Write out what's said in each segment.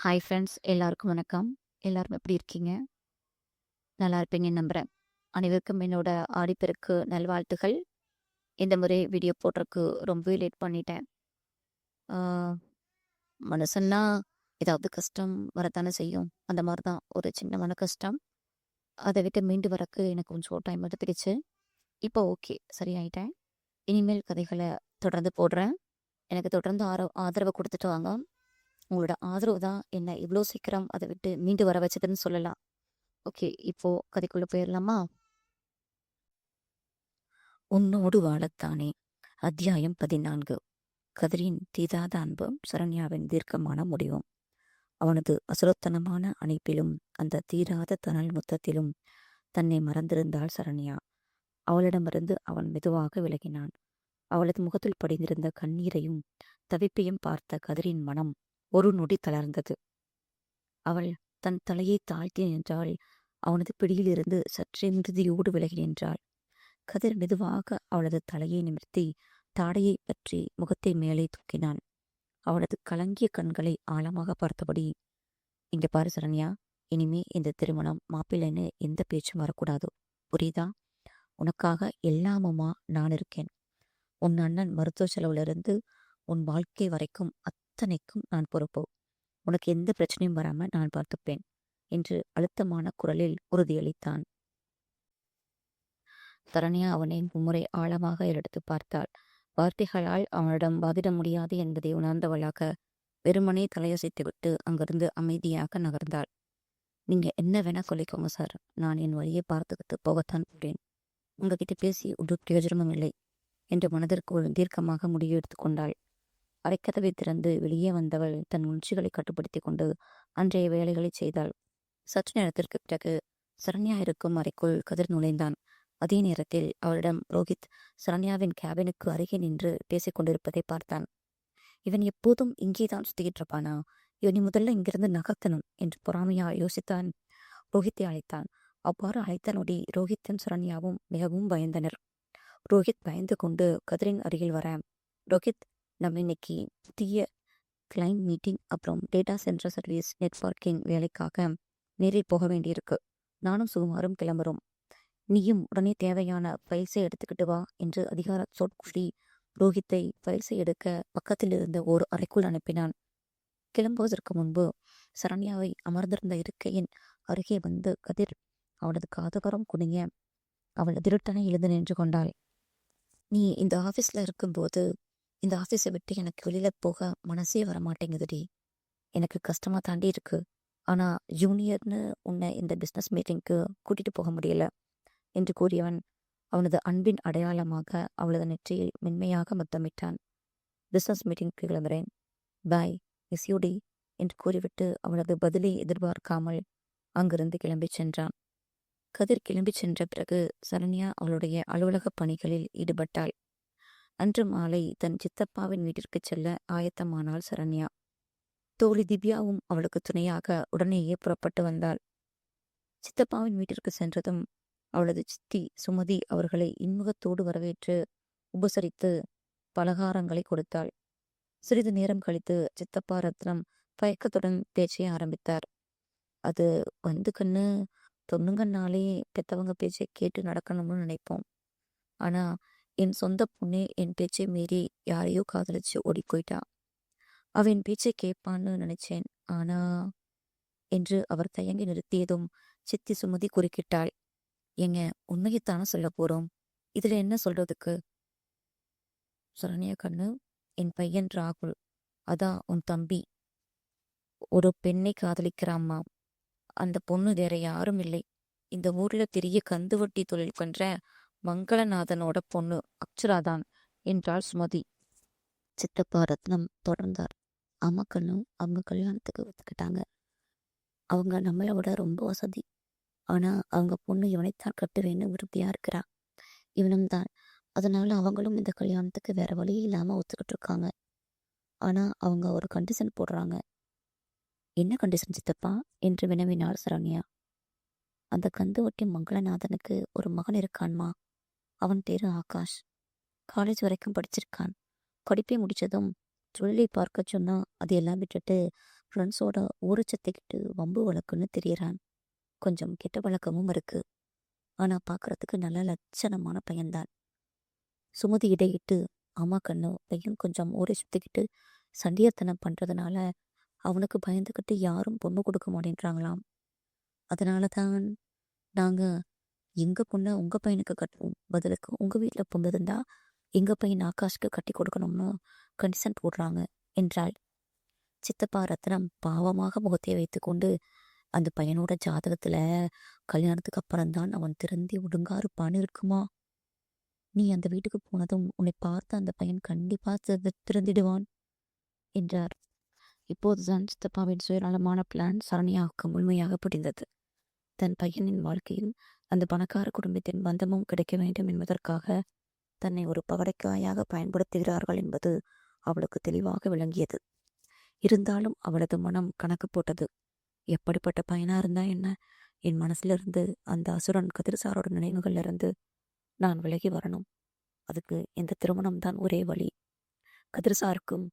Hi friends, எல்லாருக்கும் வணக்கம். எல்லாரும் எப்படி இருக்கீங்க? நல்லா இருப்பீங்கன்னு நம்புறேன். அனைவருக்கும் என்னோட ஆடிப்பெருக்கு நல்வாழ்த்துகள். இந்த முறை வீடியோ போடுறதுக்கு ரொம்பவே லேட் பண்ணிட்டேன். ஆ, மனுஷன்னா ஏதாவது கஷ்டம் வரத்தானே செய்யும். அந்த மாதிரி தான் ஒரு சின்ன மன கஷ்டம். அதை விட்டு மீண்டு வரக்கு எனக்கு கொஞ்சம் டைம் எடுத்துக்கிச்சு. இப்போ ஓகே, சரியாயிட்டேன். இனிமேல் கதைகளை தொடர்ந்து போடுறேன். எனக்கு தொடர்ந்து ஆதரவு கொடுத்துட்டு வாங்க. உங்களோட ஆதரவு தான் என்னை இவ்வளோ சீக்கிரம் அதை விட்டு மீண்டு வர வச்சதுன்னு சொல்லலாம். ஓகே, இப்போ கதைக்குள்ள போயிடலாமா? உன்னோடு வாழத்தானே. அத்தியாயம் 14. கதிரின் தீதாத அன்பும் சரண்யாவின் தீர்க்கமான முடிவும். அவனது அசுரத்தனமான அணைப்பிலும் அந்த தீராத தணல் முத்தத்திலும் தன்னை மறந்திருந்தாள் சரண்யா. அவளிடமிருந்து அவன் மெதுவாக விலகினான். அவளது முகத்தில் படிந்திருந்த கண்ணீரையும் தவிப்பையும் பார்த்த கதிரின் மனம் ஒரு நொடி தளர்ந்தது. அவள் தன் தலையை தாழ்த்தி நின்றாள். அவனது பிடியிலிருந்து சற்றே மிருதியோடு விலகி நின்றாள். கதிர் மெதுவாக அவளது தலையை நிமிர்த்தி தாடையை பற்றி முகத்தை மேலே தூக்கினான். அவளது கலங்கிய கண்களை ஆழமாக பார்த்தபடி, இங்க பாரு சரண்யா, இனிமே இந்த திருமணம் மாப்பிள்ளைன்னு எந்த பேச்சும் வரக்கூடாது, புரியுதா? உனக்காக எல்லாமுமா நான் இருக்கேன். உன் அண்ணன் மருத்துவ செலவுல இருந்து உன் வாழ்க்கை வரைக்கும் அத்தனைக்கும் நான் பொறுப்பு. உனக்கு எந்த பிரச்சனையும் வராம நான் பார்த்துப்பேன் என்று அழுத்தமான குரலில் உறுதியளித்தான். சரண்யா அவனை மும்முறை ஆழமாக எடுத்து பார்த்தாள். வார்த்தைகளால் அவனிடம் வாதிட முடியாது என்பதை உணர்ந்தவளாக வெறுமனே தலையசைத்துவிட்டு அங்கிருந்து அமைதியாக நகர்ந்தாள். நீங்க என்ன வேணா சொல்லிக்கோங்க சார், நான் என் வழியை பார்த்துக்கிட்டு போகத்தான் போகிறேன். உங்ககிட்ட பேசி ஒரு பிரயோஜனமும் இல்லை என்று மனதிற்குள் தீர்க்கமாக முடிவு எடுத்துக்கொண்டாள். அரைக்கதவை திறந்து வெளியே வந்தவள் தன் உணர்ச்சிகளை கட்டுப்படுத்தி கொண்டு அன்றைய வேலைகளை செய்தாள். சற்று நேரத்திற்கு பிறகு சரண்யா இருக்கும் அறைக்குள் கதிர் நுழைந்தான். அதே நேரத்தில் அவளிடம் ரோஹித் சரண்யாவின் கேபினுக்கு அருகே நின்று பேசிக் கொண்டிருப்பதை பார்த்தான். இவன் எப்போதும் இங்கேதான் சுத்திக்கிட்டு இருப்பானா? இவனை முதல்ல இங்கிருந்து நகர்த்தணும் என்று பொறாமையா யோசித்தான். ரோஹித்தை அழைத்தான். அவ்வாறு அழைத்த நொடி ரோஹித்தும் சரண்யாவும் மிகவும் பயந்தனர். ரோஹித் பயந்து கொண்டு கதிரின் அருகில் வர, ரோஹித், நம்ம இன்னைக்கு புதிய கிளைண்ட் மீட்டிங் அப்புறம் டேட்டா சென்டர் சர்வீஸ் நெட்வொர்க்கிங் வேலைக்காக நேரில் போக வேண்டியிருக்கு. நானும் சுகுமாரும் கிளம்புறோம். நீயும் உடனே தேவையான ஃபைல்ஸை எடுத்துக்கிட்டு வா என்று அதிகார சொற்குழி ரோஹித்தை ஃபைல்ஸை எடுக்க பக்கத்தில் இருந்த ஓர் அறைக்குள் அனுப்பினான். கிளம்புவதற்கு முன்பு சரண்யாவை அமர்ந்திருந்த இருக்கையின் அருகே வந்து கதிர் அவளது காதுகரம் குனிய அவள் அதிருட்டனை எழுந்து நின்று கொண்டாள். நீ இந்த ஆஃபீஸில் இருக்கும்போது இந்த ஆஃபீஸை விட்டு எனக்கு வெளியில போக மனசே வரமாட்டேங்குதுடி. எனக்கு கஷ்டமா தாண்டி இருக்கு. ஆனா ஜூனியர்னு உன்னை இந்த பிஸ்னஸ் மீட்டிங்க்கு கூட்டிட்டு போக முடியல என்று கூறியவன் அவனது அன்பின் அடையாளமாக அவளது நெற்றியில் மென்மையாக முத்தமிட்டான். பிஸ்னஸ் மீட்டிங்க்கு கிளம்புறேன், பாய், மிஸ் யூ டி என்று கூறிவிட்டு அவளது பதிலை எதிர்பார்க்காமல் அங்கிருந்து கிளம்பிச் சென்றான். கதிர் கிளம்பிச் சென்ற பிறகு சரண்யா அவளுடைய அலுவலக பணிகளில் ஈடுபட்டாள். அன்று மாலை தன் சித்தப்பாவின் வீட்டிற்கு செல்ல ஆயத்தமானாள் சரண்யா. தோழி திவ்யாவும் அவளுக்கு துணையாக உடனேயே புறப்பட்டு வந்தாள். சித்தப்பாவின் வீட்டிற்கு சென்றதும் அவளது சித்தி சுமதி அவர்களை இன்முகத்தோடு வரவேற்று உபசரித்து பலகாரங்களை கொடுத்தாள். சிறிது நேரம் கழித்து சித்தப்பா ரத்னம் பயக்கத்துடன் பேச்சை ஆரம்பித்தார். அது வந்து கண்ணு, தொண்ணுங்கன்னாலே பெத்தவங்க பேச்சை கேட்டு நடக்கணும்னு நினைப்போம். ஆனா என் சொந்த பொண்ணே என் பேச்சை மீறி யாரையோ காதலிச்சு ஓடி போயிட்டா. அவன் பேச்சை கேட்பான்னு நினைச்சேன். ஆனா என்று அவர் தயங்கி நிறுத்தியதும் சித்தி சுமதி குறுக்கிட்டாள். ஏங்க, உண்மையைத்தானே சொல்ல போறோம், இதுல என்ன சொல்றதுக்கு? சரண்யா கண்ணு, என் பையன் ராகுல், அதான் உன் தம்பி, ஒரு பெண்ணை காதலிக்கிறாம்மா. அந்த பொண்ணு வேற யாரும் இல்லை, இந்த ஊர்ல பெரிய கந்துவட்டி தொழில் பண்ற மங்களநாதனோட பொண்ணு அக்ஷராதான் என்றாள் சுமதி. சித்தப்பா ரத்னம் தொடர்ந்தார். ஆமா கண்ணு, அவங்க கல்யாணத்துக்கு ஒத்துக்கிட்டாங்க. அவங்க நம்மளை விட ரொம்ப வசதி. ஆனா அவங்க பொண்ணு இவனைத்தான் கட்டுவேன்னு உறுதியா இருக்கிறா. இவனும் தான். அதனால அவங்களும் இந்த கல்யாணத்துக்கு வேற வழி இல்லாம ஒத்துக்கிட்டு இருக்காங்க. ஆனா அவங்க ஒரு கண்டிஷன் போடுறாங்க. என்ன கண்டிஷன் சித்தப்பா என்று வினவினாள் சரண்யா. அந்த கந்துவட்டி மங்களநாதனுக்கு ஒரு மகன் இருக்கான்மா. அவன் பேரு ஆகாஷ். காலேஜ் வரைக்கும் படிச்சிருக்கான். படிப்பை முடிச்சதும் தொழிலை பார்க்க சொன்னா அது எல்லாம் விட்டுட்டு ஃப்ரெண்ட்ஸோட ஊரை சுத்திக்கிட்டு வம்பு வழக்குன்னு தெரியறான். கொஞ்சம் கெட்ட பழக்கமும் இருக்கு. ஆனா பார்க்கறதுக்கு நல்ல லட்சணமான பையன்தான். சுமதி இடையிட்டு, ஆமா கண்ணு, பையன் கொஞ்சம் ஊரை சுத்திக்கிட்டு சண்டியத்தனம் பண்றதுனால அவனுக்கு பயந்துக்கிட்டு யாரும் பொண்ணு கொடுக்க மாட்டேன்றாங்களாம். அதனால தான் நாங்க எங்க பொண்ணை உங்க பையனுக்கு கட்டுவோம், பதிலுக்கு உங்க வீட்டில் பொண்ணு இருந்தா எங்க பையன் ஆகாஷ்க்கு கட்டி கொடுக்கணும்னு கன்சென்ட் போடுறாங்க என்றாள். சித்தப்பா ரத்னம் பாவமாக முகத்தை வைத்துக்கொண்டு, அந்த பையனோட ஜாதகத்துல கல்யாணத்துக்கு அப்புறம்தான் அவன் திருந்தி ஒழுங்காருப்பான்னு இருக்குமா. நீ அந்த வீட்டுக்கு போனதும் உன்னை பார்த்து அந்த பையன் கண்டிப்பா திருந்திடுவான் என்றார். இப்போதுதான் சித்தப்பாவின் சுயநலமான பிளான் சரண்யாவுக்கு முழுமையாக புரிந்தது. தன் பையனின் வாழ்க்கையில் அந்த பணக்கார குடும்பத்தின் பந்தமும் கிடைக்க வேண்டும் என்பதற்காக தன்னை ஒரு பகடைக்காயாக பயன்படுத்துகிறார்கள் என்பது அவளுக்கு தெளிவாக விளங்கியது. இருந்தாலும் அவளது மனம் கணக்கு போட்டது. எப்படிப்பட்ட பையனா இருந்தா என்ன, என் மனசிலிருந்து அந்த அசுரன் கதிர்சாரோட நினைவுகள்ல இருந்து நான் விலகி வரணும். அதுக்கு இந்த திருமணம் தான் ஒரே வழி. கதிர்சாருக்கும்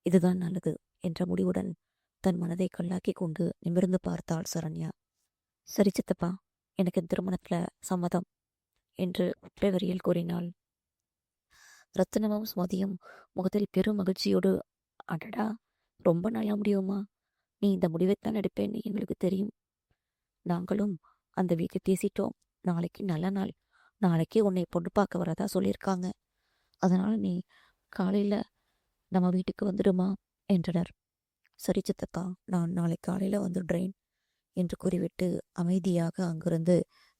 இதுதான் நல்லது என்ற முடிவுடன் தன் மனதை கல்லாக்கி கொண்டு நிமிர்ந்து பார்த்தாள் சரண்யா. சரி சித்தப்பா, எனக்கு திருமணத்துல சம்மதம் என்று ஒற்றை வரியில் கூறினாள். ரத்தினமும் சுமதியும் முகத்தில் பெரும் மகிழ்ச்சியோடு, அடடா, ரொம்ப நல்லா முடியுமா, நீ இந்த முடிவைத்தான் எடுப்பேன்னு எங்களுக்கு தெரியும். நாங்களும் அந்த வீட்டில் பேசிட்டோம். நாளைக்கு நல்ல நாள். நாளைக்கே உன்னை பொண்ணு பார்க்க வரதா சொல்லியிருக்காங்க. அதனால நீ காலையில நம்ம வீட்டுக்கு வந்துடுமா என்றனர். சரி சித்தப்பா, நான் நாளை காலையில வந்துடுறேன் என்று கூறிவிட்டு அமைதியாக அங்கிருந்து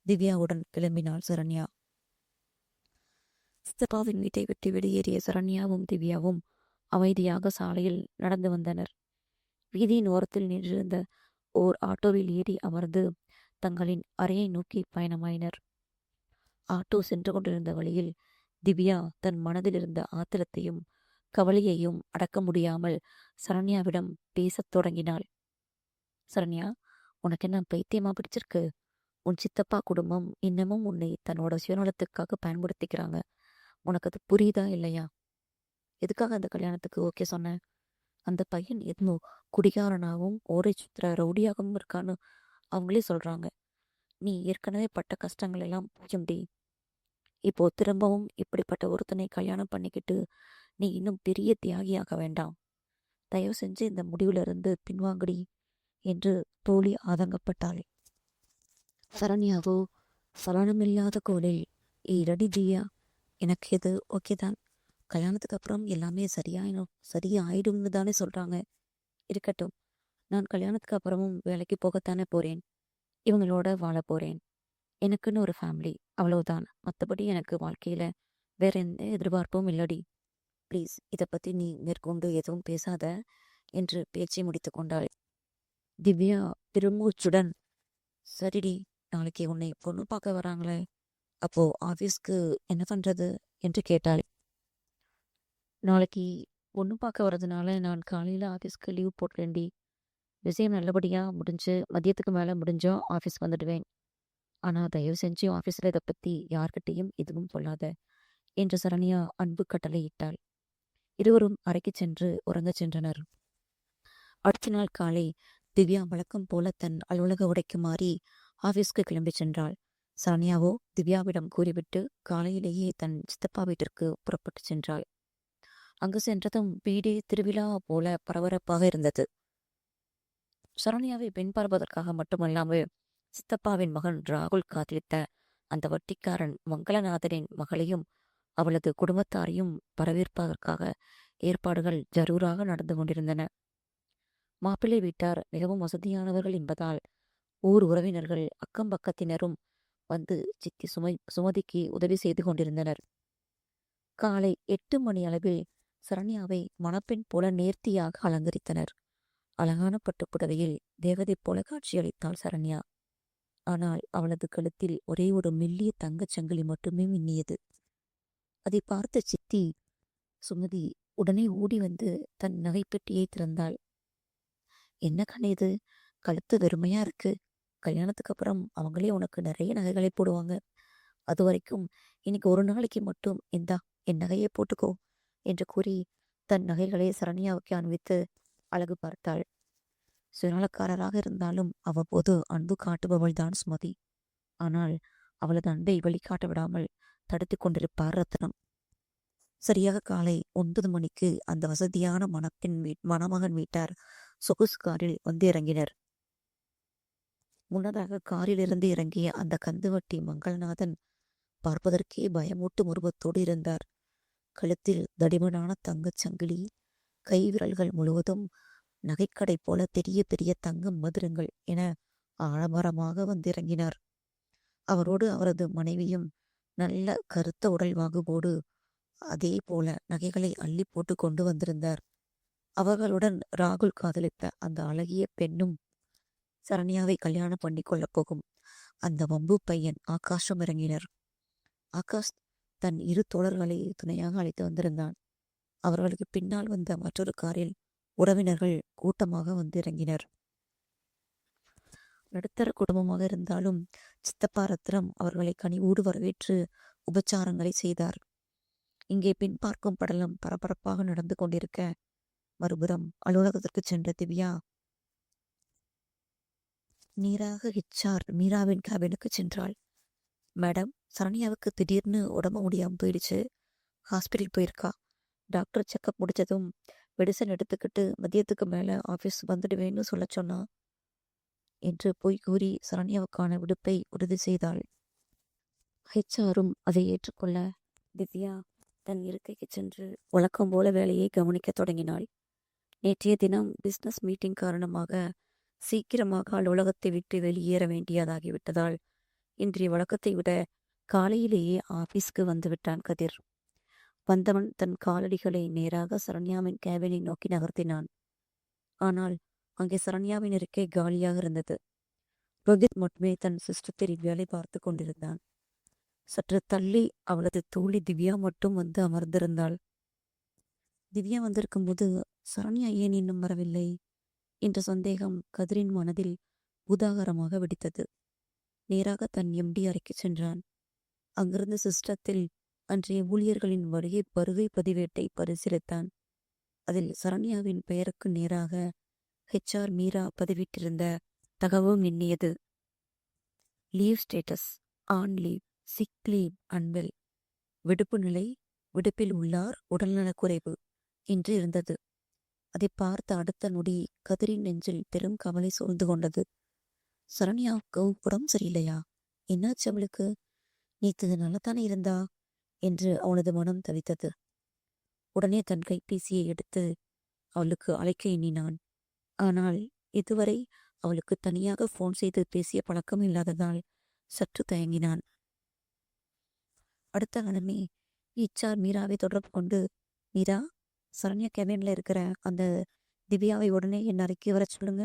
திவ்யாவுடன் கிளம்பினாள் சரண்யா. சித்தப்பாவின் வீட்டை விட்டு வெளியேறிய சரண்யாவும் திவ்யாவும் அமைதியாக சாலையில் நடந்து வந்தனர். வீதியின் ஓரத்தில் நின்றிருந்த ஓர் ஆட்டோவில் ஏறி அமர்ந்து தங்களின் அறையை நோக்கி பயணமாயினர். ஆட்டோ சென்று கொண்டிருந்த வழியில் திவ்யா தன் மனதில் இருந்த ஆத்திரத்தையும் கவலையையும் அடக்க முடியாமல் சரண்யாவிடம் பேசத் தொடங்கினாள். சரண்யா, உனக்கு என்ன பைத்தியமா பிடிச்சிருக்கு? உன் சித்தப்பா குடும்பம் இன்னமும் உன்னை தன்னோட சுயநலத்துக்காக பயன்படுத்திக்கிறாங்க. உனக்கு அது புரியுதா இல்லையா? எதுக்காக அந்த கல்யாணத்துக்கு ஓகே சொன்ன? அந்த பையன் எதுவும் குடிகாரனாகவும் ஓரை சுத்துற ரவுடியாகவும் இருக்கான்னு அவங்களே சொல்றாங்க. நீ ஏற்கனவே பட்ட கஷ்டங்கள் எல்லாம் போச்சும்டி. இப்போ திரும்பவும் இப்படிப்பட்ட ஒருத்தனை கல்யாணம் பண்ணிக்கிட்டு நீ இன்னும் பெரிய தியாகியாக வேண்டாம். தயவு செஞ்சு இந்த முடிவுல இருந்து பின்வாங்கடி என்று தோழி ஆதங்கப்பட்டாள். சரண்யாவோ சலனமில்லாத கோலில், இரடி தியா, எனக்கு இது ஓகே தான். கல்யாணத்துக்கு அப்புறம் எல்லாமே சரியாயிடும்னு தானே சொல்றாங்க. இருக்கட்டும், நான் கல்யாணத்துக்கு அப்புறமும் வேலைக்கு போகத்தானே போறேன். இவங்களோட வாழ போறேன். எனக்குன்னு ஒரு ஃபேமிலி, அவ்வளவுதான். மற்றபடி எனக்கு வாழ்க்கையில வேற எந்த எதிர்பார்ப்பும் இல்லடி. ப்ளீஸ், இதை பத்தி நீ மேற்கொண்டு எதுவும் பேசாத என்று பேச்சை முடித்து கொண்டாள். திவ்யா பெருமூச்சுடன், சரிடி, நாளைக்கு உன்னை பொண்ணு பார்க்க வராங்களே, அப்போ ஆஃபீஸ்க்கு என்ன பண்றது என்று கேட்டாள். நாளைக்கு பொண்ணு பார்க்க வர்றதுனால நான் காலையில ஆஃபீஸ்க்கு லீவ் போட்டுறேன்டி. விஷயம் நல்லபடியா முடிஞ்சு மதியத்துக்கு மேல முடிஞ்சோ ஆஃபீஸ் வந்துடுவேன். ஆனா தயவு செஞ்சு ஆஃபீஸில் இதை பத்தி யார்கிட்டையும் எதுவும் சொல்லாத என்று சரண்யா அன்பு கட்டளையிட்டாள். இருவரும் அறைக்கு சென்று உறங்கச் சென்றனர். அடுத்த நாள் காலை திவ்யா வழக்கம் போல தன் அலுவலக உடைக்கு மாறி ஆஃபீஸ்க்கு கிளம்பி சென்றாள். சரண்யாவோ திவ்யாவிடம் கூறிவிட்டு காலையிலேயே தன் சித்தப்பா வீட்டிற்கு புறப்பட்டு சென்றாள். அங்கு சென்றதும் வீடே திருவிழா போல பரபரப்பாக இருந்தது. சரண்யாவை பெண் பார்ப்பதற்காக மட்டுமல்லாமல் சித்தப்பாவின் மகன் ராகுல் காத்திருத்த அந்த வட்டிக்காரன் மங்களநாதனின் மகளையும் அவளது குடும்பத்தாரையும் வரவேற்பதற்காக ஏற்பாடுகள் ஜரூராக நடந்து கொண்டிருந்தன. மாப்பிள்ளை வீட்டார் மிகவும் வசதியானவர்கள் என்பதால் ஊர் உறவினர்கள் அக்கம் பக்கத்தினரும் வந்து சித்தி சுமதிக்கு உதவி செய்து கொண்டிருந்தனர். காலை 8 மணி அளவில் சரண்யாவை மணப்பெண் போல நேர்த்தியாக அலங்கரித்தனர். அழகான பட்டுப்புடவையில் தேவதை போல காட்சியளித்தாள் சரண்யா. ஆனால் அவளது கழுத்தில் ஒரே ஒரு மெல்லிய தங்கச் சங்கிலி மட்டுமே மின்னியது. அதை பார்த்த சித்தி சுமதி உடனே ஓடி வந்து தன் நகைப்பெட்டியை திறந்தாள். என்ன கண்ணு இது, கழுத்து வெறுமையா இருக்கு. கல்யாணத்துக்கு அப்புறம் அவங்களே உனக்கு நிறைய நகைகளை போடுவாங்க. அது வரைக்கும் இன்னைக்கு ஒரு நாளைக்கு மட்டும் இந்தா என் நகையை போட்டுக்கோ என்று கூறி தன் நகைகளை சரண்யாவுக்கு அணிவித்து அழகு பார்த்தாள். சுயநலக்காரராக இருந்தாலும் அவ்வப்போது அன்பு காட்டுபவள் தான் சுமதி. ஆனால் அவளது அன்பை வெளிக்காட்ட விடாமல் தடுத்து கொண்டிருப்பார் ரத்னம். சரியாக காலை 9 மணிக்கு அந்த வசதியான மணமகன் வீட்டார் சொகுசு காரில் வந்து இறங்கினர். முன்னதாக காரிலிருந்து இறங்கிய அந்த கந்துவட்டி மங்களநாதன் பார்ப்பதற்கே பயமூட்டும் உருவத்தோடு இருந்தார். கழுத்தில் தடிமனான தங்கச் சங்கிலி, கை விரல்கள் முழுவதும் நகைக்கடை போல பெரிய பெரிய தங்க மதுரங்கள் என ஆடம்பரமாக வந்திறங்கினார். அவரோடு அவரது மனைவியும் நல்ல கருத்த உடல் வாகுவோடு அதே போல நகைகளை அள்ளி போட்டு கொண்டு வந்திருந்தார். அவர்களுடன் ராகுல் காதலித்த அந்த அழகிய பெண்ணும் சரண்யாவை கல்யாணம் பண்ணி கொள்ளப் போகும் அந்த வம்பு பையன் ஆகாஷும் இறங்கினர். ஆகாஷ் தன் 2 தோழர்களை துணையாக அழைத்து வந்திருந்தான். அவர்களுக்கு பின்னால் வந்த மற்றொரு காரில் உறவினர்கள் கூட்டமாக வந்து இறங்கினர். நடுத்தர குடும்பமாக இருந்தாலும் சித்தப்பா ரத்னம் அவர்களை கனிவோடு வரவேற்று உபச்சாரங்களை செய்தார். இங்கே பின் பார்க்கும் படலம் பரபரப்பாக நடந்து கொண்டிருக்க, மறுபுறம் அலுவலகத்திற்கு சென்ற திவ்யா நீராக ஹெச்ஆர் மீராவின் கேபினுக்கு சென்றாள். மேடம், சரண்யாவுக்கு திடீர்னு உடம்பு முடியாமல் போயிடுச்சு. ஹாஸ்பிட்டல் போயிருக்கா. டாக்டர் செக்கப் முடிச்சதும் மெடிசன் எடுத்துக்கிட்டு மதியத்துக்கு மேலே ஆஃபீஸ் வந்துடுவேன்னு சொல்ல சொன்னா என்று பொய் கூறி சரண்யாவுக்கான விடுப்பை உறுதி செய்தாள். ஹெச்ஆரும் அதை ஏற்றுக்கொள்ள திவ்யா தன் இருக்கைக்கு சென்று வழக்கம் போல வேலையை கவனிக்க தொடங்கினாள். நேற்றைய தினம் பிஸ்னஸ் மீட்டிங் காரணமாக சீக்கிரமாக அலுவலகத்தை விட்டு வெளியேற வேண்டியதாகிவிட்டதால் இன்றைய வழக்கத்தை விட காலையிலேயே ஆபீஸ்க்கு வந்துவிட்டான் கதிர். வந்தவன் தன் காலடிகளை நேராக சரண்யாவின் கேபினை நோக்கி நகர்த்தினான். ஆனால் அங்கே சரண்யாவின் இருக்கை காலியாக இருந்தது. ரோஹித் மட்டுமே தன் சிஸ்டத்தில் வேலை பார்த்து கொண்டிருந்தான். சற்று தள்ளி அவளது தோழி திவ்யா மட்டும் வந்து அமர்ந்திருந்தாள். திவ்யா வந்திருக்கும் போது சரண்யா ஏன் இன்னும் வரவில்லை என்ற சந்தேகம் கதிரின் மனதில் பூதாகரமாக வெடித்தது. நேராக தன் எம்டி அறைக்கு சென்றான். அங்கிருந்த சிஸ்டத்தில் அன்றைய ஊழியர்களின் வருகை பதிவேட்டை பரிசீலித்தான். அதில் சரண்யாவின் பெயருக்கு நேராக ஹெச்ஆர் மீரா பதிவிட்டிருந்த தகவலும் எண்ணியது. Leave status on leave, sick leave unwell, விடுப்பு நிலை, விடுப்பில் உள்ளார், உடல்நலக்குறைவு என்று இருந்தது. அதை பார்த்த அடுத்த நொடி கதிரின் நெஞ்சில் பெரும் கவலை சூழ்ந்து கொண்டது. சரண்யாவுக்கு உடம்பு சரியில்லையா? என்னாச்சு அவளுக்கு? நேற்று நல்லதானே இருந்தா என்று அவனது மனம் தவித்தது. உடனே தன் கைபேசியை எடுத்து அவளுக்கு அழைக்க எண்ணினான். ஆனால் இதுவரை அவளுக்கு தனியாக போன் செய்து பேசிய பழக்கம் இல்லாததால் சற்று தயங்கினான். அடுத்த கணமே ஹெச்ஆர் மீராவை தொடர்பு கொண்டு, மீரா, சரண்யா கேபின்ல இருக்கிற அந்த திவ்யாவை உடனே என் அறைக்கு வர சொல்லுங்க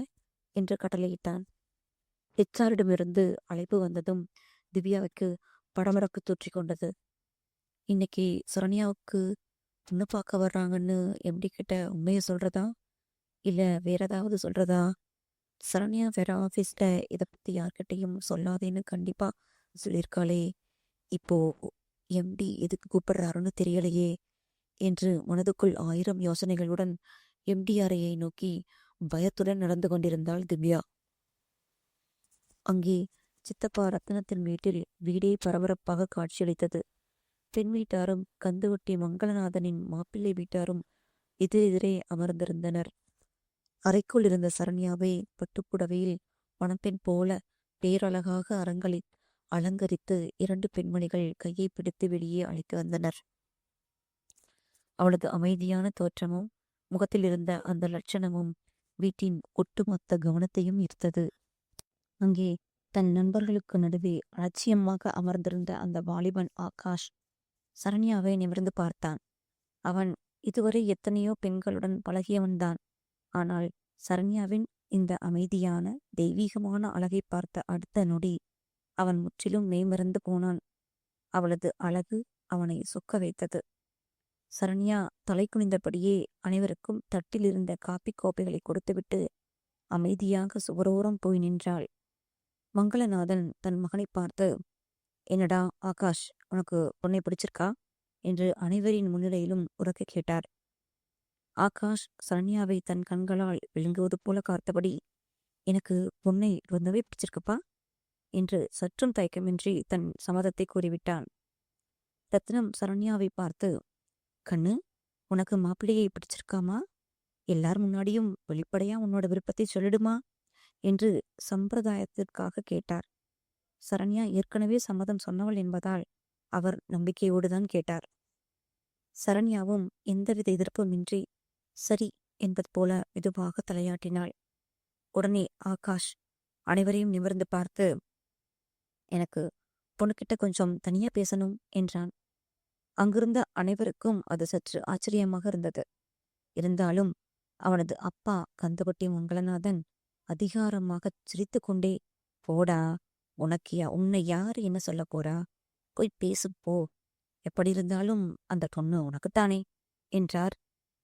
என்று கட்டளையிட்டான். ஹெச்ஆரிடமிருந்து அழைப்பு வந்ததும் திவ்யாவுக்கு படபடப்பு தொற்றிக் கொண்டது. இன்னைக்கு சரண்யாவுக்கு பொண்ணு பார்க்க வர்றாங்கன்னு எம்டி கிட்ட உண்மையை சொல்றதா இல்ல வேற ஏதாவது சொல்றதா? சரண்யா வேற ஆஃபீஸ்ல இதை பத்தி யார்கிட்டையும் சொல்லாதேன்னு கண்டிப்பா சொல்லியிருக்காளே. இப்போ எம்டி எதுக்கு கூப்பிடுறாருன்னு தெரியலையே என்று மனதுக்குள் 1000 யோசனைகளுடன் எம்டி அறையை நோக்கி பயத்துடன் நடந்து கொண்டிருந்தாள் திவ்யா. அங்கே சித்தப்பா ரத்னத்தின் வீட்டில் வீடே பரபரப்பாக காட்சியளித்தது. பெண் வீட்டாரும் கந்துவட்டி மங்களநாதனின் மாப்பிள்ளை வீட்டாரும் எதிரெதிரே அமர்ந்திருந்தனர். அறைக்குள் இருந்த சரண்யாவை பட்டுப்புடவையில் பணப்பெண் போல பேரழகாக அலங்கரித்து 2 பெண்மணிகள் கையை பிடித்து வெளியே அழைத்து வந்தனர். அவளது அமைதியான தோற்றமும் முகத்தில் இருந்த அந்த லட்சணமும் வீட்டின் ஒட்டுமொத்த கவனத்தையும் ஈர்த்தது. அங்கே தன் நண்பர்களுக்கு நடுவே அலட்சியமாக அமர்ந்திருந்த அந்த வாலிபன் ஆகாஷ் சரண்யாவை நிமிர்ந்து பார்த்தான். அவன் இதுவரை எத்தனையோ பெண்களுடன் பழகியவன்தான். ஆனால் சரண்யாவின் இந்த அமைதியான தெய்வீகமான அழகை பார்த்த அடுத்த நொடி அவன் முற்றிலும் மெய்மறந்து போனான். அவளது அழகு அவனை சொக்க வைத்தது. சரண்யா தலை குனிந்தபடியே அனைவருக்கும் தட்டில் இருந்த காப்பி கோப்பைகளை கொடுத்துவிட்டு அமைதியாக சுவரோரம் போய் நின்றாள். மங்களநாதன் தன் மகனை பார்த்து, என்னடா ஆகாஷ், உனக்கு பொண்ணை பிடிச்சிருக்கா என்று அனைவரின் முன்னிலையிலும் உரக்க கேட்டார். ஆகாஷ் சரண்யாவை தன் கண்களால் விழுங்குவது போல பார்த்தபடி எனக்கு பொண்ணை ரொம்பவே பிடிச்சிருக்குப்பா என்று சற்றும் தயக்கமின்றி தன் சம்மதத்தை கூறிவிட்டான். ரத்னம் சரண்யாவை பார்த்து, கண்ணு, உனக்கு மாப்பிள்ளையை பிடிச்சிருக்காமா? எல்லார் முன்னாடியும் வெளிப்படையா உன்னோட விருப்பத்தை சொல்லிடுமா என்று சம்பிரதாயத்திற்காக கேட்டார். சரண்யா ஏற்கனவே சம்மதம் சொன்னவள் என்பதால் அவர் நம்பிக்கையோடுதான் கேட்டார். சரண்யாவும் எந்தவித எதிர்ப்புமின்றி சரி என்பது போல மெதுவாக தலையாட்டினாள். உடனே ஆகாஷ் அனைவரையும் நிமிர்ந்து பார்த்து, எனக்கு பொண்ணுகிட்ட கொஞ்சம் தனியா பேசணும் என்றான். அங்கிருந்த அனைவருக்கும் அது சற்று ஆச்சரியமாக இருந்தது. இருந்தாலும் அவனது அப்பா கந்தவட்டி மங்களநாதன் அதிகாரமாக சிரித்து கொண்டே, போடா, உன்னை யாரு என்ன சொல்ல போறா, போய் பேசு போ, எப்படி இருந்தாலும் அந்த பொண்ணு உனக்குத்தானே என்றார்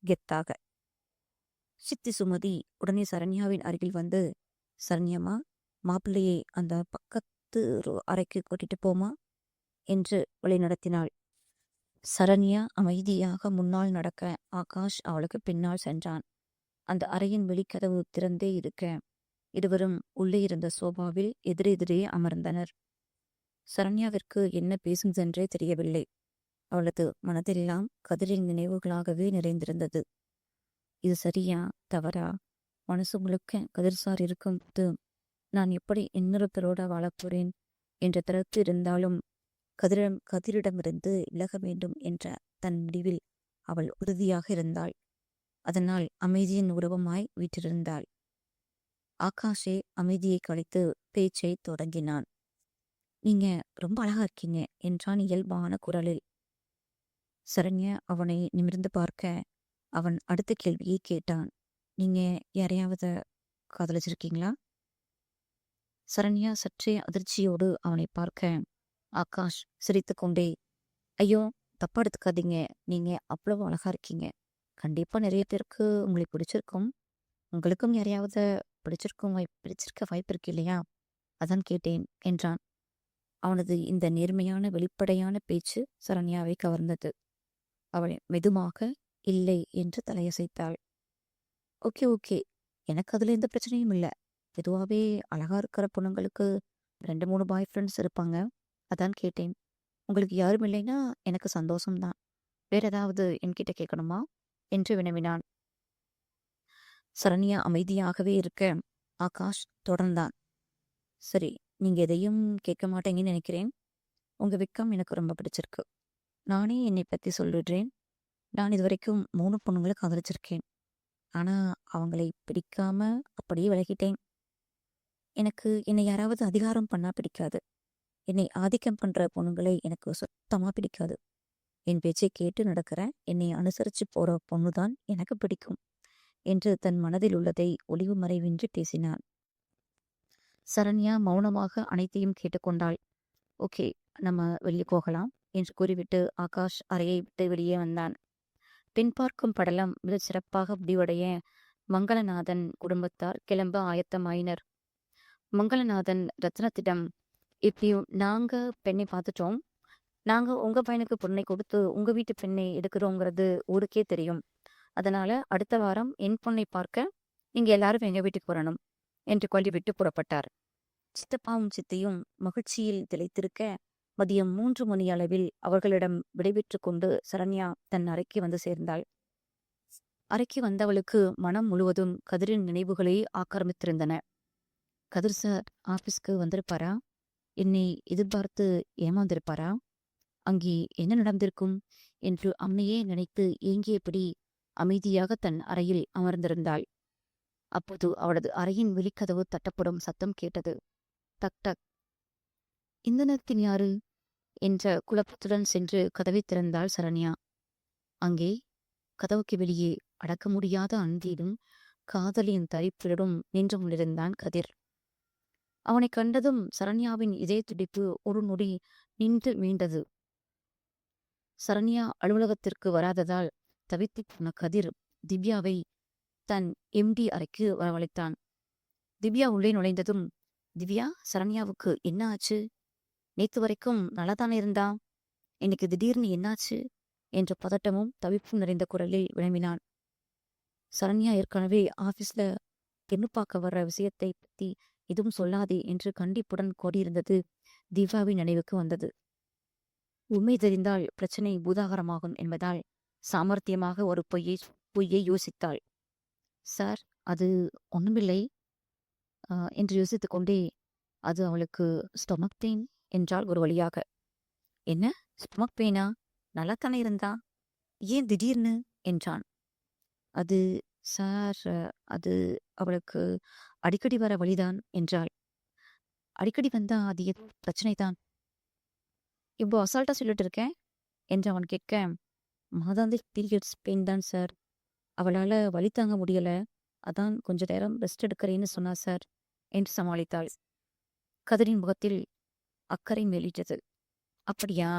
கெத்தாக. சித்தி சுமதி உடனே சரண்யாவின் அருகில் வந்து, சரண்யம்மா, மாப்பிள்ளையை அந்த பக்கத்து அறைக்கு கூட்டிட்டு போமா என்று வழிநடத்தினாள். சரண்யா அமைதியாக முன்னால் நடக்க ஆகாஷ் அவளுக்கு பின்னால் சென்றான். அந்த அறையின் வெளிக்கதவு திறந்தே இருக்க இருவரும் உள்ளே இருந்த சோபாவில் எதிரெதிரே அமர்ந்தனர். சரண்யாவிற்கு என்ன பேசுவதென்றே தெரியவில்லை. அவளது மனதெல்லாம் கதிரின் நினைவுகளாகவே நிறைந்திருந்தது. இது சரியா தவறா? மனசு முழுக்க கதிர் சார் இருக்கும்போது நான் எப்படி இன்னொருத்தரோட வாழப்போறேன் என்ற தரத்து இருந்தாலும் கதிரிடமிருந்து விலக வேண்டும் என்ற தன் முடிவில் அவள் உறுதியாக இருந்தாள். அதனால் அமைதியின் உருவமாய் வீற்றிருந்தாள். ஆகாஷே அமைதியை கழித்து பேச்சை தொடங்கினான். நீங்க ரொம்ப அழகா இருக்கீங்க என்றான் இயல்பான குரலில். சரண்யா அவனை நிமிர்ந்து பார்க்க அவன் அடுத்த கேள்வியை கேட்டான். நீங்க யாரையாவது காதலிச்சிருக்கீங்களா? சரண்யா சற்றே அதிர்ச்சியோடு அவனை பார்க்க ஆகாஷ் சிரித்து கொண்டே, ஐயோ, தப்பா எடுத்துக்காதீங்க, நீங்க அவ்வளவு அழகா இருக்கீங்க. கண்டிப்பா நிறைய பேருக்கு உங்களை பிடிச்சிருக்கும். உங்களுக்கும் யாரையாவது பிடிச்சிருக்க வாய்ப்பு இருக்கு இல்லையா? அதான் கேட்டேன் என்றான். அவனது இந்த நேர்மையான வெளிப்படையான பேச்சு சரண்யாவை கவர்ந்தது. அவள் மெதுவாக இல்லை என்று தலையசைத்தாள். ஓகே ஓகே, எனக்கு அதுல எந்த பிரச்சனையும் இல்லை. பொதுவாகவே அழகா இருக்கிற பொண்ணுங்களுக்கு 2-3 பாய் ஃப்ரெண்ட்ஸ் இருப்பாங்க. அதான் கேட்டேன். உங்களுக்கு யாரும் இல்லைன்னா எனக்கு சந்தோஷம்தான். வேற ஏதாவது என்கிட்ட கேட்கணுமா என்று வினவினான். சரண்யா அமைதியாகவே இருக்க ஆகாஷ் தொடர்ந்தான். சரி, நீங்க எதையும் கேட்க மாட்டேங்கன்னு நினைக்கிறேன். உங்க வெக்கம் எனக்கு ரொம்ப பிடிச்சிருக்கு. நானே என்னை பத்தி சொல்லிடுறேன். நான் இதுவரைக்கும் 3 பொண்ணுங்களை காதலிச்சிருக்கேன். ஆனா அவங்களை பிடிக்காம அப்படியே விலகிட்டேன். எனக்கு என்னை யாராவது அதிகாரம் பண்ணா பிடிக்காது. என்னை ஆதிக்கம் பண்ற பொண்ணுங்களை எனக்கு சுத்தமா பிடிக்காது. என் பேச்சை கேட்டு நடக்கிற, என்னை அனுசரிச்சு போற பொண்ணுதான் எனக்கு பிடிக்கும் என்று தன் மனதில் உள்ளதை ஒளிவு மறைவின்றி பேசினான். சரண்யா மௌனமாக அனைத்தையும் கேட்டுக்கொண்டாள். ஓகே, நம்ம வெளியே போகலாம் என்று கூறிவிட்டு ஆகாஷ் அறையை விட்டு வெளியே வந்தான். பின்பார்க்கும் படலம் மிக சிறப்பாக முடிவடைய மங்களநாதன் குடும்பத்தார் கிளம்ப ஆயத்தமாயினர். மங்களநாதன் ரத்னத்திடம், இப்படி நாங்க பெண்ணை பார்த்துட்டோம். நாங்க உங்க பையனுக்கு பொண்ணை கொடுத்து உங்க வீட்டு பெண்ணை எடுக்கிறோங்கிறது ஊருக்கே தெரியும். அதனால அடுத்த வாரம் என் பொண்ணை பார்க்க நீங்க எல்லாரும் எங்க வீட்டுக்கு வரணும் என்று சொல்லிவிட்டு புறப்பட்டார். சித்தப்பாவும் சித்தியும் மகிழ்ச்சியில் திளைத்திருக்க மதியம் 3 மணி அளவில் அவர்களிடம் விடைபெற்று கொண்டு சரண்யா தன் அறைக்கு வந்து சேர்ந்தாள். அறைக்கு வந்தவளுக்கு மனம் முழுவதும் கதிரின் நினைவுகளே ஆக்கிரமித்திருந்தன. கதிர் சார் ஆபீஸ்க்கு வந்திருப்பாரா? என்னை எதிர்பார்த்து ஏமாந்திருப்பாரா? அங்கே என்ன நடந்திருக்கும் என்று அவனையே நினைத்து ஏங்கியபடி அமைதியாக தன் அறையில் அமர்ந்திருந்தாள். அப்போது அவளது அறையின் வெளிக்கதவு தட்டப்படும் சத்தம் கேட்டது. டக் டக். இந்த நேரத்தில் யாரு என்ற குழப்பத்துடன் சென்று கதவை திறந்தாள் சரண்யா. அங்கே கதவுக்கு வெளியே அடக்க முடியாத அன்பிலும் காதலின் தரிப்பிலும் நின்று கொண்டிருந்தான் கதிர். அவனை கண்டதும் சரண்யாவின் இதய துடிப்பு ஒரு நொடி நின்று மீண்டது. சரண்யா அலுவலகத்திற்கு வராததால் தவித்து போன கதிர் திவ்யாவை தன் எம்டி அறைக்கு வரவழைத்தான். திவ்யா உள்ளே நுழைந்ததும், திவ்யா, சரண்யாவுக்கு என்ன ஆச்சு? நேத்து வரைக்கும் நல்லாதானே இருந்தா, இன்னைக்கு திடீர்னு என்னாச்சு என்ற பதட்டமும் தவிப்பும் நிறைந்த குரலில் விளம்பினான். சரண்யா ஏற்கனவே ஆபீஸ்ல பெண்ணு பார்க்க வர்ற விஷயத்தை பத்தி எதுவும் சொல்லாதே என்று கண்டிப்புடன் கூறியிருந்தது திவ்யாவின் நினைவுக்கு வந்தது. உண்மை தெரிந்தால் பிரச்சனை பூதாகரமாகும் என்பதால் சாமர்த்தியமாக ஒரு பொய்யை யோசித்தாள். சார், அது ஒண்ணுமில்லை என்று யோசித்துக் கொண்டே, அது அவளுக்கு ஸ்டொமக் பெயின் என்றாள் ஒரு வழியாக. என்ன, ஸ்டொமக் பெயினா? நல்லாத்தானே இருந்தா, ஏன் திடீர்னு என்றான். அது சார், அது அவளுக்கு அடிக்கடி வர வழிதான் என்றாள். அடிக்கடி வந்தா அது ஏதோ பிரச்சனை தான். இவ்வளோ அசால்ட்டா சொல்லிட்டு இருக்கேன் என்று அவன் கேட்க, மாதாந்திர பீரியட்ஸ் பெயின் தான் சார். அவளால வலி தாங்க முடியல. அதான் கொஞ்ச நேரம் ரெஸ்ட் எடுக்கிறேன்னு சொன்னா சார் என்று சமாளித்தாள். கதிரின் முகத்தில் அக்கறை மேலிட்டது. அப்படியா,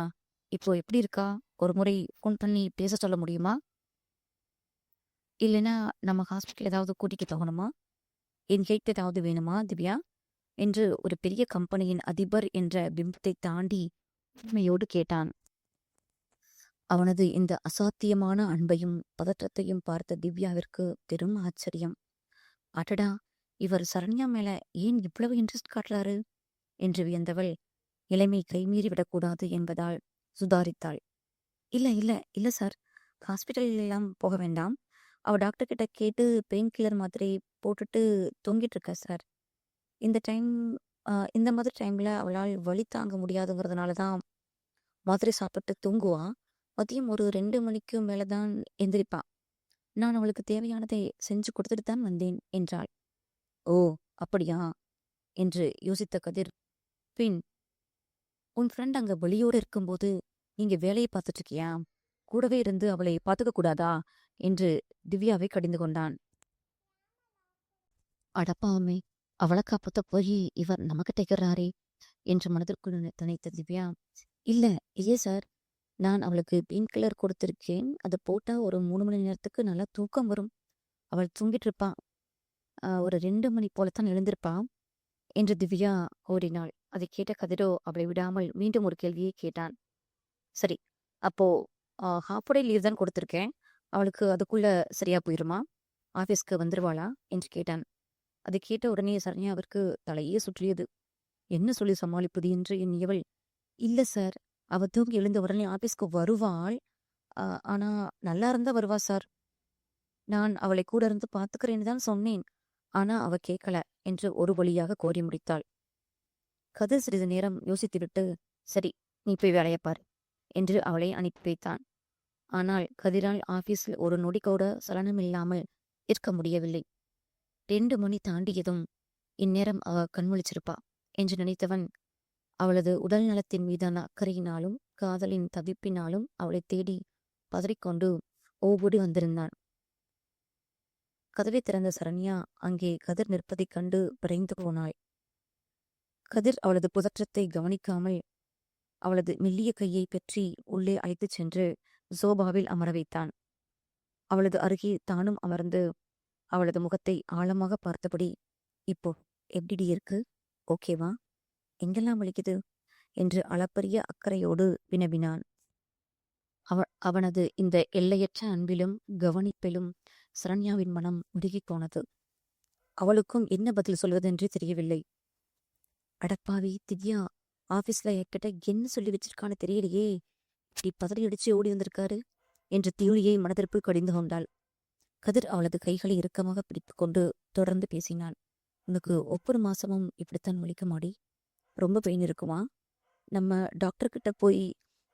இப்போ எப்படி இருக்கா? ஒரு முறை ஃபோன் பண்ணி பேச சொல்ல முடியுமா? இல்லைன்னா நம்ம ஹாஸ்பிட்டல் ஏதாவது கூட்டிட்டு போகணுமா? என் ஹெல்ப் ஏதாவது வேணுமா திவ்யா என்று ஒரு பெரிய கம்பெனியின் அதிபர் என்ற பிம்பத்தை தாண்டி உண்மையோடு கேட்டான். அவனது இந்த அசாத்தியமான அன்பையும் பதற்றத்தையும் பார்த்த திவ்யாவிற்கு பெரும் ஆச்சரியம். அடடா, இவர் சரண்யா மேல ஏன் இவ்வளவு இன்ட்ரெஸ்ட் காட்டுறாரு என்று வியந்தவள் நிலைமை கைமீறி விடக்கூடாது என்பதால் சுதாரித்தாள். இல்ல இல்ல இல்ல சார், ஹாஸ்பிட்டல் எல்லாம் போக வேண்டாம். அவ டாக்டர் கிட்ட கேட்டு பெயின் கில்லர் மாத்திரை போட்டுட்டு தூங்கிட்டு இருக்கா சார். இந்த மாதிரி டைம்ல அவளால் வலி தாங்க முடியாதுங்கிறதுனால தான் மாத்திரை சாப்பிட்டு தூங்குவா. மதியம் ஒரு 2 மணிக்கு மேலதான் எந்திரிப்பா. நான் அவளுக்கு தேவையானதை செஞ்சு கொடுத்துட்டு தான் வந்தேன் என்றாள். ஓ, அப்படியா என்று யோசித்த கதிர், பின் உன் ஃப்ரெண்ட் அங்க வெளியோடு இருக்கும்போது நீங்க வேலையை பார்த்துட்டு இருக்கியா? கூடவே இருந்து அவளை பார்த்துக்க கூடாதா என்று திவ்யாவை கடிந்து கொண்டான். அடப்பாமே, அவளை காப்பாத்த போய் இவர் நமக்கு டைக்கிறாரே என்று மனதிற்குள் நினைத்த திவ்யா, இல்ல இல்லையே சார், நான் அவளுக்கு பெயின் கில்லர் கொடுத்திருக்கேன். அதை போட்டா ஒரு 3 மணி நேரத்துக்கு நல்லா தூக்கம் வரும். அவள் தூங்கிட்டு இருப்பா. ஒரு 2 மணி போலத்தான் எழுந்திருப்பா என்று திவ்யா கூறினாள். அதை கேட்ட கதிரோ அவளை விடாமல் மீண்டும் ஒரு கேள்வியை கேட்டான். சரி, அப்போ ஹாஃப் டே லீவ் தான் கொடுத்துருக்கேன். அவளுக்கு அதுக்குள்ள சரியா போயிருமா? ஆஃபீஸ்க்கு வந்துருவாளா என்று கேட்டான். அதை கேட்ட உடனே சரண்யாவிற்கு தலையே சுற்றியது. என்ன சொல்லி சமாளிப்பது என்று எண்ணியவள், இல்ல சார், அவ தூங்கி எழுந்த உடனே ஆபீஸ்க்கு வருவாள். ஆனா நல்லா இருந்தா வருவா சார். நான் அவளை கூட இருந்து பாத்துக்கிறேன்னு தான் சொன்னேன். ஆனா அவ கேட்கல என்று ஒரு வழியாக கோரி முடித்தாள். கதிர் சிறிது நேரம் யோசித்துவிட்டு, சரி, நீ போய் வேலையை பாரு என்று அவளை அனுப்பி வைத்தான். ஆனால் கதிரால் ஆபீஸில் ஒரு நொடி கூட சலனமில்லாமல் இருக்க முடியவில்லை. 2 மணி தாண்டியதும் இந்நேரம் அவ கண்முழிச்சிருப்பா என்று நினைத்தவன் அவளது உடல் நலத்தின் மீதான அக்கறையினாலும் காதலின் தவிப்பினாலும் அவளை தேடி பதறிக்கொண்டு ஓடி வந்திருந்தான். கதவை திறந்த சரண்யா அங்கே கதிர் நிற்பதைக் கண்டு விரைந்து போனாள். கதிர் அவளது புதற்றத்தை கவனிக்காமல் அவளது மெல்லிய கையை பற்றி உள்ளே அழைத்துச் சென்று சோபாவில் அமர வைத்தான். அவளது அருகே தானும் அமர்ந்து அவளது முகத்தை ஆழமாக பார்த்தபடி, இப்போ எப்படி இருக்கு? ஓகேவா? எங்கெல்லாம் வலிக்குது என்று அளப்பரிய அக்கறையோடு வினவினான். அவனது இந்த எல்லையற்ற அன்பிலும் கவனிப்பிலும் சரண்யாவின் மனம் உருகிப் போனது. அவளுக்கும் என்ன பதில் சொல்வதென்று தெரியவில்லை. அடப்பாவி, திவ்யா ஆபீஸ்ல என்கிட்ட என்ன சொல்லி வச்சிருக்கான்னு தெரியலையே, இப்படி பதறி அடிச்சு ஓடி வந்திருக்காரு என்று தீழியை மனதிற்குள் கடிந்து கொண்டாள். கதிர் அவளது கைகளை இறுக்கமாக பிடித்து கொண்டு தொடர்ந்து பேசினான். உனக்கு ஒவ்வொரு மாசமும் இப்படித்தான் வலிக்குமாடி? ரொம்ப பெயின் இருக்குமா? நம்ம டாக்டர் கிட்ட போய்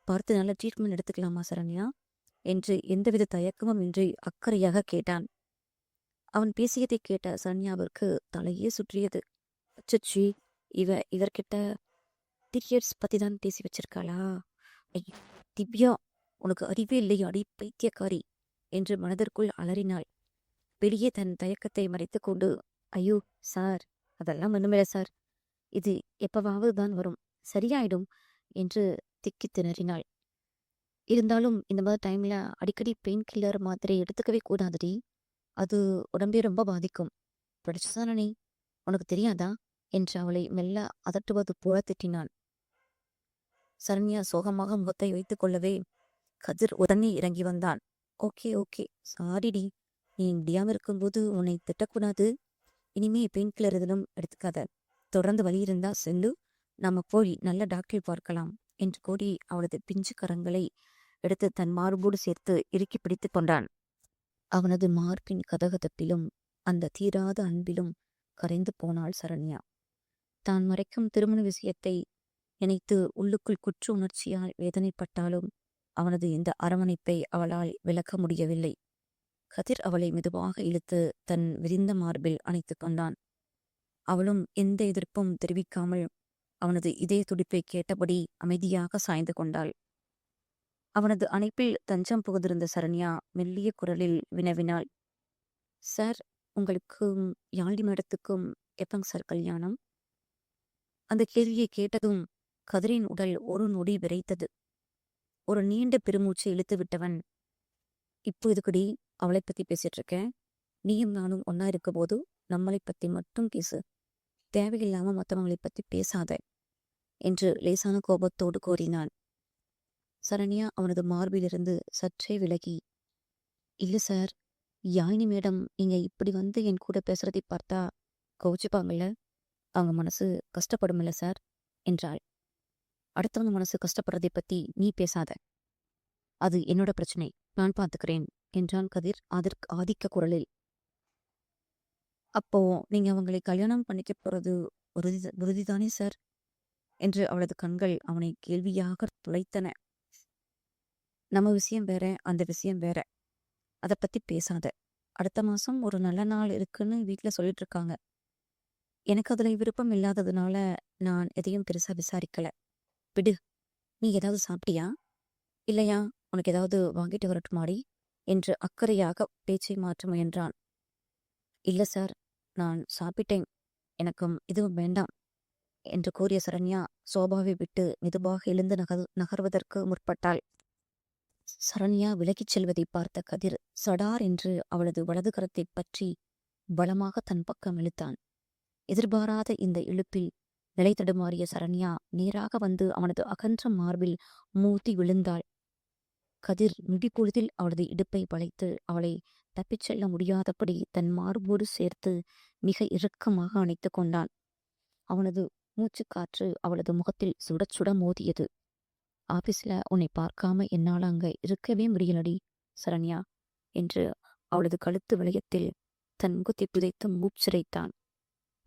பார்த்து நல்ல ட்ரீட்மெண்ட் எடுத்துக்கலாமா சரண்யா என்று எந்தவித தயக்கமும் இன்றி அக்கறையாக கேட்டான். அவன் பேசியதை கேட்ட சரண்யாவிற்கு தலையே சுற்றியது. அச்சச்சி, இவர்கிட்ட பீரியட்ஸ் பத்தி தான் பேசி வச்சிருக்காளா? ஐயோ திவ்யா, உனக்கு அறிவே இல்லையா அடி பைத்தியக்காரி என்று மனதிற்குள் அலறினாள். வெளியே தன் தயக்கத்தை மறைத்து கொண்டு, ஐயோ சார், அதெல்லாம் ஒண்ணுமில்ல சார், இது எப்பவாவது தான் வரும், சரியாயிடும் என்று திக்கி திணறினாள். இருந்தாலும் இந்த மாதிரி டைம்ல அடிக்கடி பெயின் கில்லர் மாத்திரை எடுத்துக்கவே கூடாதுடி, அது உடம்பே ரொம்ப பாதிக்கும். படிச்சுதானே நீ, உனக்கு தெரியாதா என்று அவளை மெல்ல அதட்டுவது போல திட்டினான். சரண்யா சோகமாக முகத்தை வைத்துக் கொள்ளவே கதிர் உடனே இறங்கி வந்தான். ஓகே ஓகே, சாரிடி, நீ முடியாம இருக்கும்போது உன்னை திட்டக்கூடாது. இனிமே பெயின் கில்லர் எதிலும் எடுத்துக்காத. தொடர்ந்து வலி இருந்தா செல்லு. நாம போய் நல்ல டாக்டரை பார்க்கலாம் என்று கூறி அவளது பிஞ்சு கரங்களை எடுத்து தன் மார்போடு சேர்த்து இறுக்கி பிடித்துக் கொண்டான். அவனது மார்பின் கதகதப்பிலும் அந்த தீராத அன்பிலும் கரைந்து போனாள் சரண்யா. தான் மறைக்கும் திருமண விஷயத்தை நினைத்து உள்ளுக்குள் குற்ற உணர்ச்சியால் வேதனைப்பட்டாலும் அவனது இந்த அரவணைப்பை அவளால் விளக்க முடியவில்லை. கதிர் அவளை மெதுவாக இழுத்து தன் விரிந்த மார்பில் அணைத்துக் கொண்டான். அவளும் எந்த எதிர்ப்பும் தெரிவிக்காமல் அவனது இதய துடிப்பை கேட்டபடி அமைதியாக சாய்ந்து கொண்டாள். அவனது அணைப்பில் தஞ்சம் புகுந்திருந்த சரண்யா மெல்லிய குரலில் வினவினாள். சார், உங்களுக்கும் யாழ்னி மேடத்துக்கும் எப்பங்க சார் கல்யாணம்? அந்த கேள்வியை கேட்டதும் கதிரின் உடல் ஒரு நொடி விரைத்தது. ஒரு நீண்ட பெருமூச்சு இழுத்து விட்டவன், இப்போ இதுக்குடி அவளை பத்தி பேசிட்டு இருக்கேன். நீயும் நானும் ஒன்னா இருக்க போது நம்மளை பத்தி மட்டும் பேசு. தேவையில்லாம மற்றவங்களை பத்தி பேசாத என்று லேசான கோபத்தோடு கூறினான். சரண்யா அவனது மார்பிலிருந்து சற்றே விலகி, இல்ல சார், யாழினி மேடம் நீங்க இப்படி வந்து என் கூட பேசுறதை பார்த்தா கோச்சிப்பாங்கல்ல, அவங்க மனசு கஷ்டப்படுமில்ல சார் என்றாள். அடுத்தவங்க மனசு கஷ்டப்படுறதை பத்தி நீ பேசாத. அது என்னோட பிரச்சனை, நான் பார்த்துக்கிறேன் என்றான் கதிர் ஆதிக்க குரலில். அப்போ நீங்க அவங்களை கல்யாணம் பண்ணிக்க போறது உறுதிதானே சார் என்று அவளது கண்கள் அவனை கேள்வியாக துளைத்தன. நம்ம விஷயம் வேற, அந்த விஷயம் வேற. அதை பத்தி பேசாத. அடுத்த மாசம் ஒரு நல்ல நாள் இருக்குன்னு வீட்டுல சொல்லிட்டு இருக்காங்க. எனக்கு அதுல விருப்பம் இல்லாததுனால நான் எதையும் பெருசா விசாரிக்கல. விடு. நீ ஏதாவது சாப்பிட்டியா? இல்லையா, உனக்கு ஏதாவது வாங்கிட்டு வரட்டுமாடி என்று அக்கறையாக பேச்சை மாற்ற முயன்றான். இல்ல சார், நான் சாப்பிட்டேன், எனக்கும் இதுவும் வேண்டாம் என்று கூறிய சரண்யா சோபாவை விட்டு மெதுவாக எழுந்து நகர்வதற்கு முற்பட்டாள். சரண்யா விலகிச் செல்வதை பார்த்த கதிர் சடார் என்று அவளது வலது கரத்தை பற்றி பலமாக தன் பக்கம் இழுத்தான். எதிர்பாராத இந்த இழுப்பில் நிலை தடுமாறிய சரண்யா நேராக வந்து அவனது அகன்ற மார்பில் மூத்தி விழுந்தாள். கதிர் நொடிப்பொழுதில் அவளது இடுப்பை வளைத்து அவளை தப்பிச் செல்ல முடியாதபடி தன் மார்போடு சேர்த்து மிக இறுக்கமாக அணைத்து கொண்டான். அவனது மூச்சுக்காற்று அவளது முகத்தில் சுட சுட மோதியது. ஆபீஸ்ல உன்னை பார்க்காம என்னால் அங்க இருக்கவே முடியலடி சரண்யா என்று அவளது கழுத்து வளையத்தில் தன் முகத்தை புதைத்து மூச்சிரைத்தான்.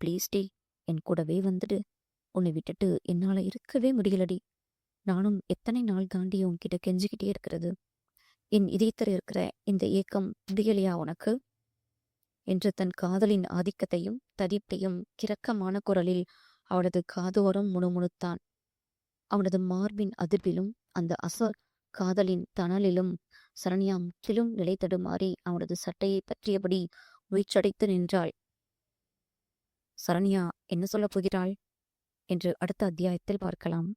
ப்ளீஸ் டி, என் கூடவே வந்துடு. உன்னை விட்டுட்டு என்னால இருக்கவே முடியலடி. நானும் எத்தனை நாள் தாண்டி உன்கிட்ட கெஞ்சிக்கிட்டே இருக்கிறது. என் இதயத்தில் இருக்கிற இந்த ஏக்கம் முடியலையா உனக்கு என்று தன் காதலின் ஆதிக்கத்தையும் ததிப்பையும் கிரக்கமான குரலில் அவளது காதோரம் முணுமுணுத்தான். அவனது மார்பின் அதிர்விலும் அந்த காதலின் தணலிலும் சரண்யா முற்றிலும் நிலை தடுமாறி அவனது சட்டையை பற்றியபடி உயிர்ச்சடைத்து நின்றாள். சரண்யா என்ன சொல்லப் போகிறாள் என்று அடுத்த அத்தியாயத்தில் பார்க்கலாம்.